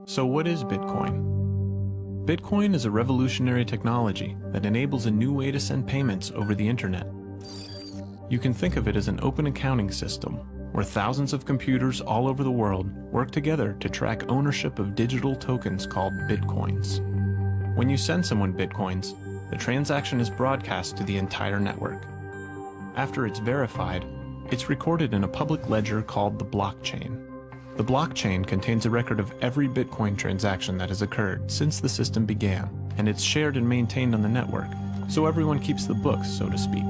So what is Bitcoin? Bitcoin is a revolutionary technology that enables a new way to send payments over the internet. You can think of it as an open accounting system where thousands of computers all over the world work together to track ownership of digital tokens called Bitcoins. When you send someone Bitcoins, the transaction is broadcast to the entire network. After it's verified, it's recorded in a public ledger called the blockchain. The blockchain contains a record of every Bitcoin transaction that has occurred since the system began, and it's shared and maintained on the network, so everyone keeps the books, so to speak.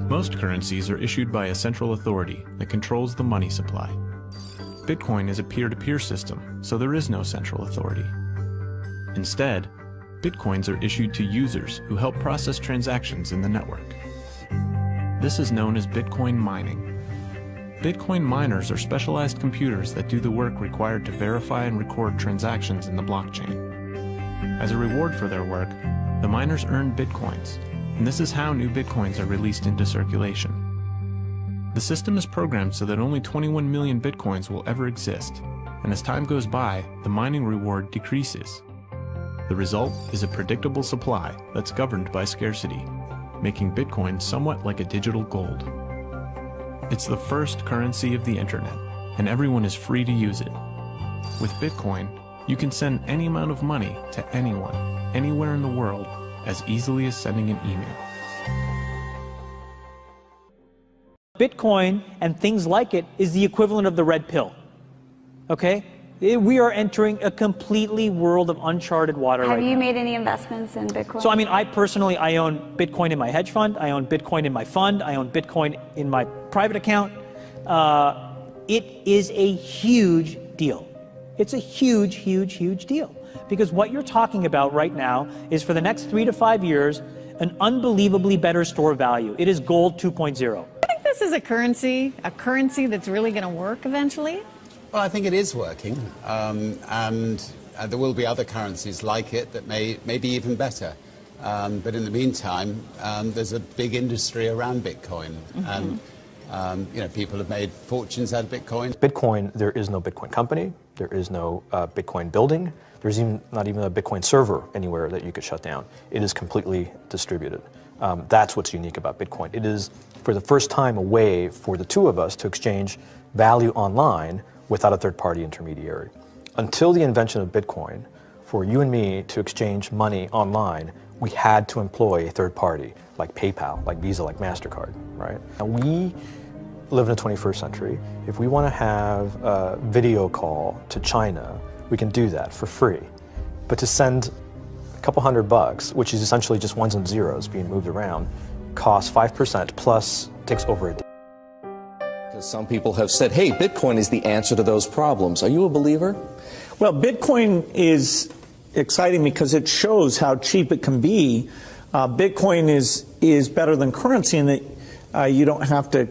Most currencies are issued by a central authority that controls the money supply. Bitcoin is a peer-to-peer system, so there is no central authority. Instead, Bitcoins are issued to users who help process transactions in the network. This is known as Bitcoin mining. Bitcoin miners are specialized computers that do the work required to verify and record transactions in the blockchain. As a reward for their work, the miners earn Bitcoins, and this is how new Bitcoins are released into circulation. The system is programmed so that only 21 million Bitcoins will ever exist, and as time goes by, the mining reward decreases. The result is a predictable supply that's governed by scarcity, making Bitcoin somewhat like a digital gold. It's the first currency of the internet, and everyone is free to use it. With Bitcoin, you can send any amount of money to anyone, anywhere in the world, as easily as sending an email. Bitcoin and things like it is the equivalent of the red pill. Okay? We are entering a completely world of uncharted water right now. Have you made any investments in Bitcoin? So, I mean, I personally own Bitcoin in my hedge fund. I own Bitcoin in my fund. I own Bitcoin in my private account. It is a huge deal. It's a huge, huge, huge deal. Because what you're talking about right now is for the next 3 to 5 years, an unbelievably better store of value. It is gold 2.0. I think this is a currency that's really going to work eventually. Well, I think it is working, and there will be other currencies like it that may be even better. But in the meantime, there's a big industry around Bitcoin, and people have made fortunes out of Bitcoin. Bitcoin, there is no Bitcoin company, there is no Bitcoin building, there's not even a Bitcoin server anywhere that you could shut down. It is completely distributed. That's what's unique about Bitcoin. It is, for the first time, a way for the two of us to exchange value online without a third-party intermediary. Until the invention of Bitcoin, for you and me to exchange money online, we had to employ a third party, like PayPal, like Visa, like MasterCard, right? And we live in the 21st century. If we want to have a video call to China, we can do that for free. But to send a couple $100, which is essentially just ones and zeros being moved around, costs 5% plus takes over a day. Some people have said, hey, Bitcoin is the answer to those problems. Are you a believer? Well, Bitcoin is exciting because it shows how cheap it can be. Bitcoin is better than currency in that you don't have to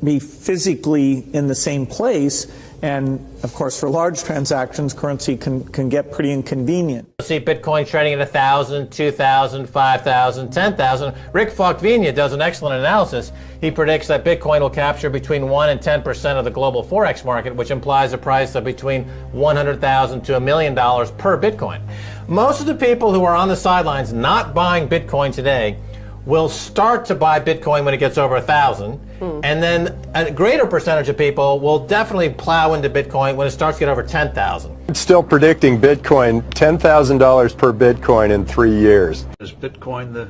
be physically in the same place. And, of course, for large transactions, currency can get pretty inconvenient. See Bitcoin trading at 1,000, 2,000, 5,000, 10,000. Rick Falkvinia does an excellent analysis. He predicts that Bitcoin will capture between 1 and 10% of the global Forex market, which implies a price of between $100,000 to $1 million per Bitcoin. Most of the people who are on the sidelines not buying Bitcoin today will start to buy Bitcoin when it gets over 1,000, and then a greater percentage of people will definitely plow into Bitcoin when it starts to get over 10,000. It's still predicting Bitcoin $10,000 per Bitcoin in 3 years. Is Bitcoin the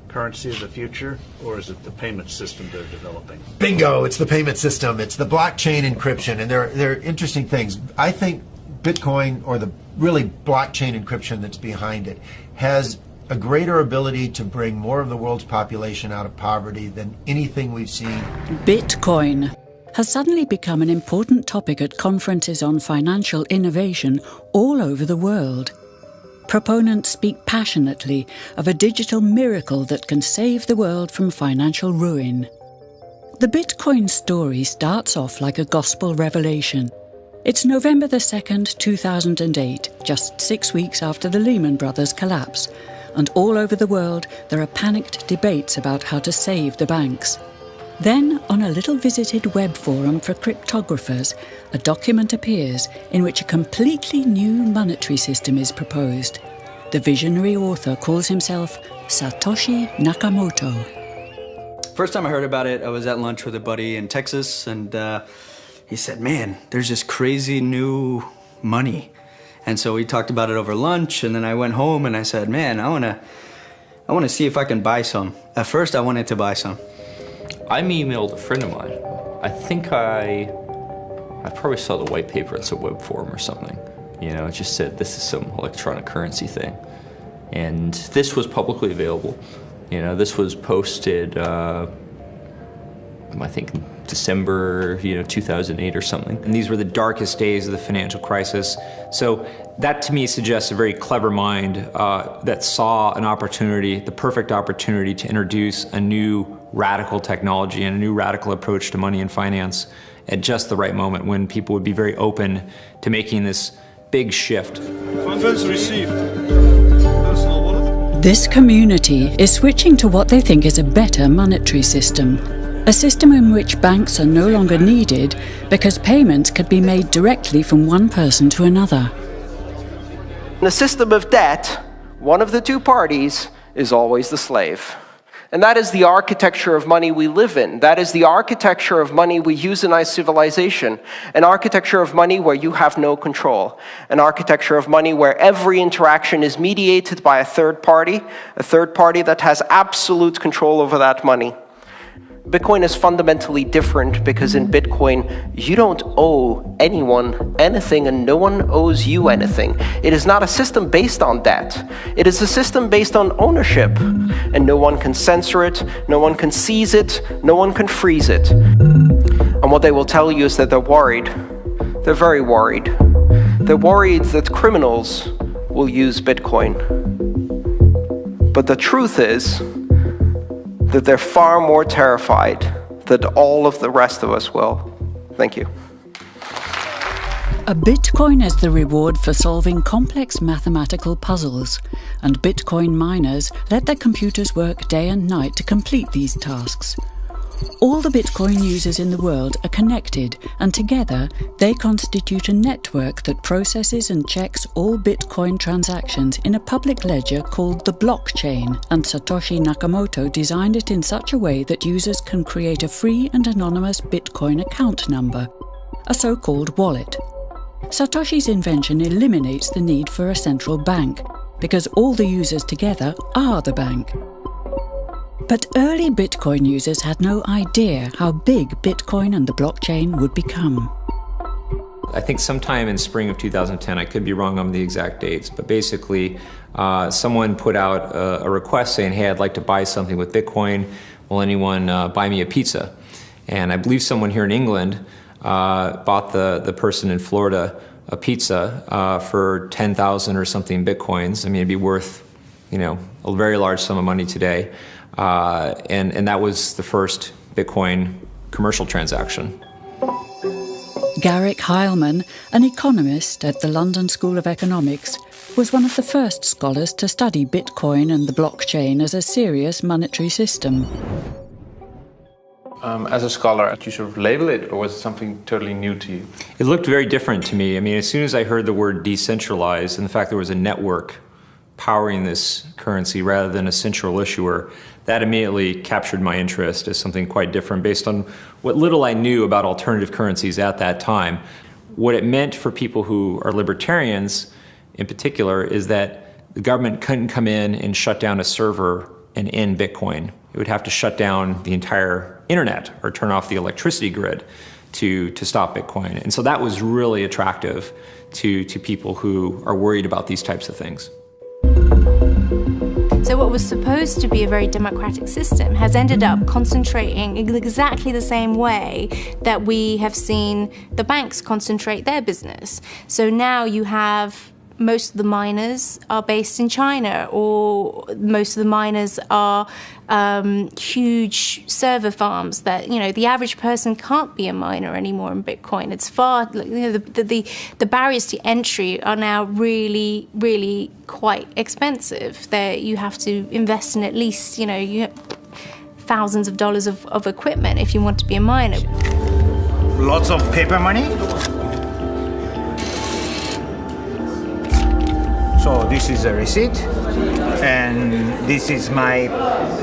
currency of the future, or is it the payment system they're developing? Bingo! It's the payment system. It's the blockchain encryption, and they're interesting things. I think Bitcoin, or the really blockchain encryption that's behind it, has a greater ability to bring more of the world's population out of poverty than anything we've seen. Bitcoin has suddenly become an important topic at conferences on financial innovation all over the world. Proponents speak passionately of a digital miracle that can save the world from financial ruin. The Bitcoin story starts off like a gospel revelation. It's November the 2nd, 2008, just 6 weeks after the Lehman Brothers collapse. And all over the world, there are panicked debates about how to save the banks. Then, on a little visited web forum for cryptographers, a document appears in which a completely new monetary system is proposed. The visionary author calls himself Satoshi Nakamoto. First time I heard about it, I was at lunch with a buddy in Texas, and he said, man, there's this crazy new money. And so we talked about it over lunch, and then I went home and I said, man, I want to see if I can buy some. At first, I wanted to buy some. I emailed a friend of mine. I think I probably saw the white paper at some web forum or something. You know, it just said this is some electronic currency thing. And this was publicly available. You know, this was posted, I think December, 2008 or something. And these were the darkest days of the financial crisis. So that to me suggests a very clever mind that saw an opportunity, the perfect opportunity to introduce a new radical technology and a new radical approach to money and finance at just the right moment when people would be very open to making this big shift. Funds received. This community is switching to what they think is a better monetary system. A system in which banks are no longer needed because payments could be made directly from one person to another. In a system of debt, one of the two parties is always the slave. And that is the architecture of money we live in. That is the architecture of money we use in our civilization. An architecture of money where you have no control. An architecture of money where every interaction is mediated by a third party that has absolute control over that money. Bitcoin is fundamentally different because in Bitcoin, you don't owe anyone anything and no one owes you anything. It is not a system based on debt. It is a system based on ownership. And no one can censor it, no one can seize it, no one can freeze it. And what they will tell you is that they're worried. They're very worried. They're worried that criminals will use Bitcoin. But the truth is that they're far more terrified than all of the rest of us will. Thank you. A Bitcoin is the reward for solving complex mathematical puzzles, and Bitcoin miners let their computers work day and night to complete these tasks. All the Bitcoin users in the world are connected, and together they constitute a network that processes and checks all Bitcoin transactions in a public ledger called the blockchain, and Satoshi Nakamoto designed it in such a way that users can create a free and anonymous Bitcoin account number, a so-called wallet. Satoshi's invention eliminates the need for a central bank, because all the users together are the bank. But early Bitcoin users had no idea how big Bitcoin and the blockchain would become. I think sometime in spring of 2010, I could be wrong on the exact dates, but basically someone put out a request saying, hey, I'd like to buy something with Bitcoin. Will anyone buy me a pizza? And I believe someone here in England bought the person in Florida a pizza for 10,000 or something Bitcoins. I mean, it'd be worth, a very large sum of money today. And that was the first Bitcoin commercial transaction. Garrick Heilman, an economist at the London School of Economics, was one of the first scholars to study Bitcoin and the blockchain as a serious monetary system. As a scholar, did you sort of label it, or was it something totally new to you? It looked very different to me. I mean, as soon as I heard the word decentralized and the fact there was a network powering this currency rather than a central issuer, that immediately captured my interest as something quite different based on what little I knew about alternative currencies at that time. What it meant for people who are libertarians in particular is that the government couldn't come in and shut down a server and end Bitcoin. It would have to shut down the entire internet or turn off the electricity grid to stop Bitcoin. And so that was really attractive to people who are worried about these types of things. So what was supposed to be a very democratic system has ended up concentrating in exactly the same way that we have seen the banks concentrate their business. So now you have most of the miners are based in China, or most of the miners are huge server farms that, the average person can't be a miner anymore in Bitcoin. It's far, the barriers to entry are now really, really quite expensive. You have to invest in at least, thousands of dollars of equipment if you want to be a miner. Lots of paper money. So this is a receipt, and this is my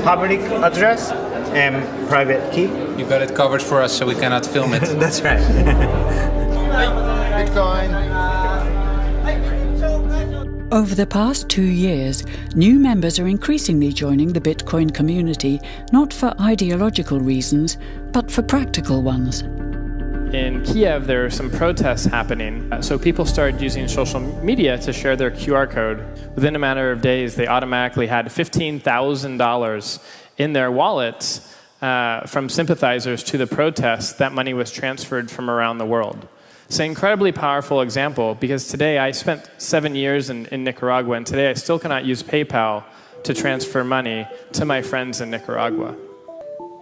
public address and private key. You got it covered for us, so we cannot film it. That's right. Bitcoin. Over the past 2 years, new members are increasingly joining the Bitcoin community, not for ideological reasons, but for practical ones. In Kiev, there are some protests happening, so people started using social media to share their QR code. Within a matter of days, they automatically had $15,000 in their wallets from sympathizers to the protests. That money was transferred from around the world. It's an incredibly powerful example, because today I spent 7 years in Nicaragua, and today I still cannot use PayPal to transfer money to my friends in Nicaragua.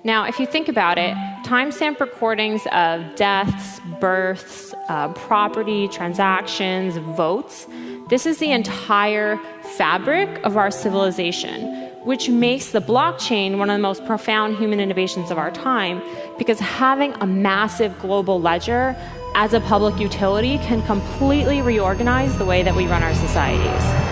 Now, if you think about it, timestamp recordings of deaths, births, property, transactions, votes, this is the entire fabric of our civilization, which makes the blockchain one of the most profound human innovations of our time, because having a massive global ledger as a public utility can completely reorganize the way that we run our societies.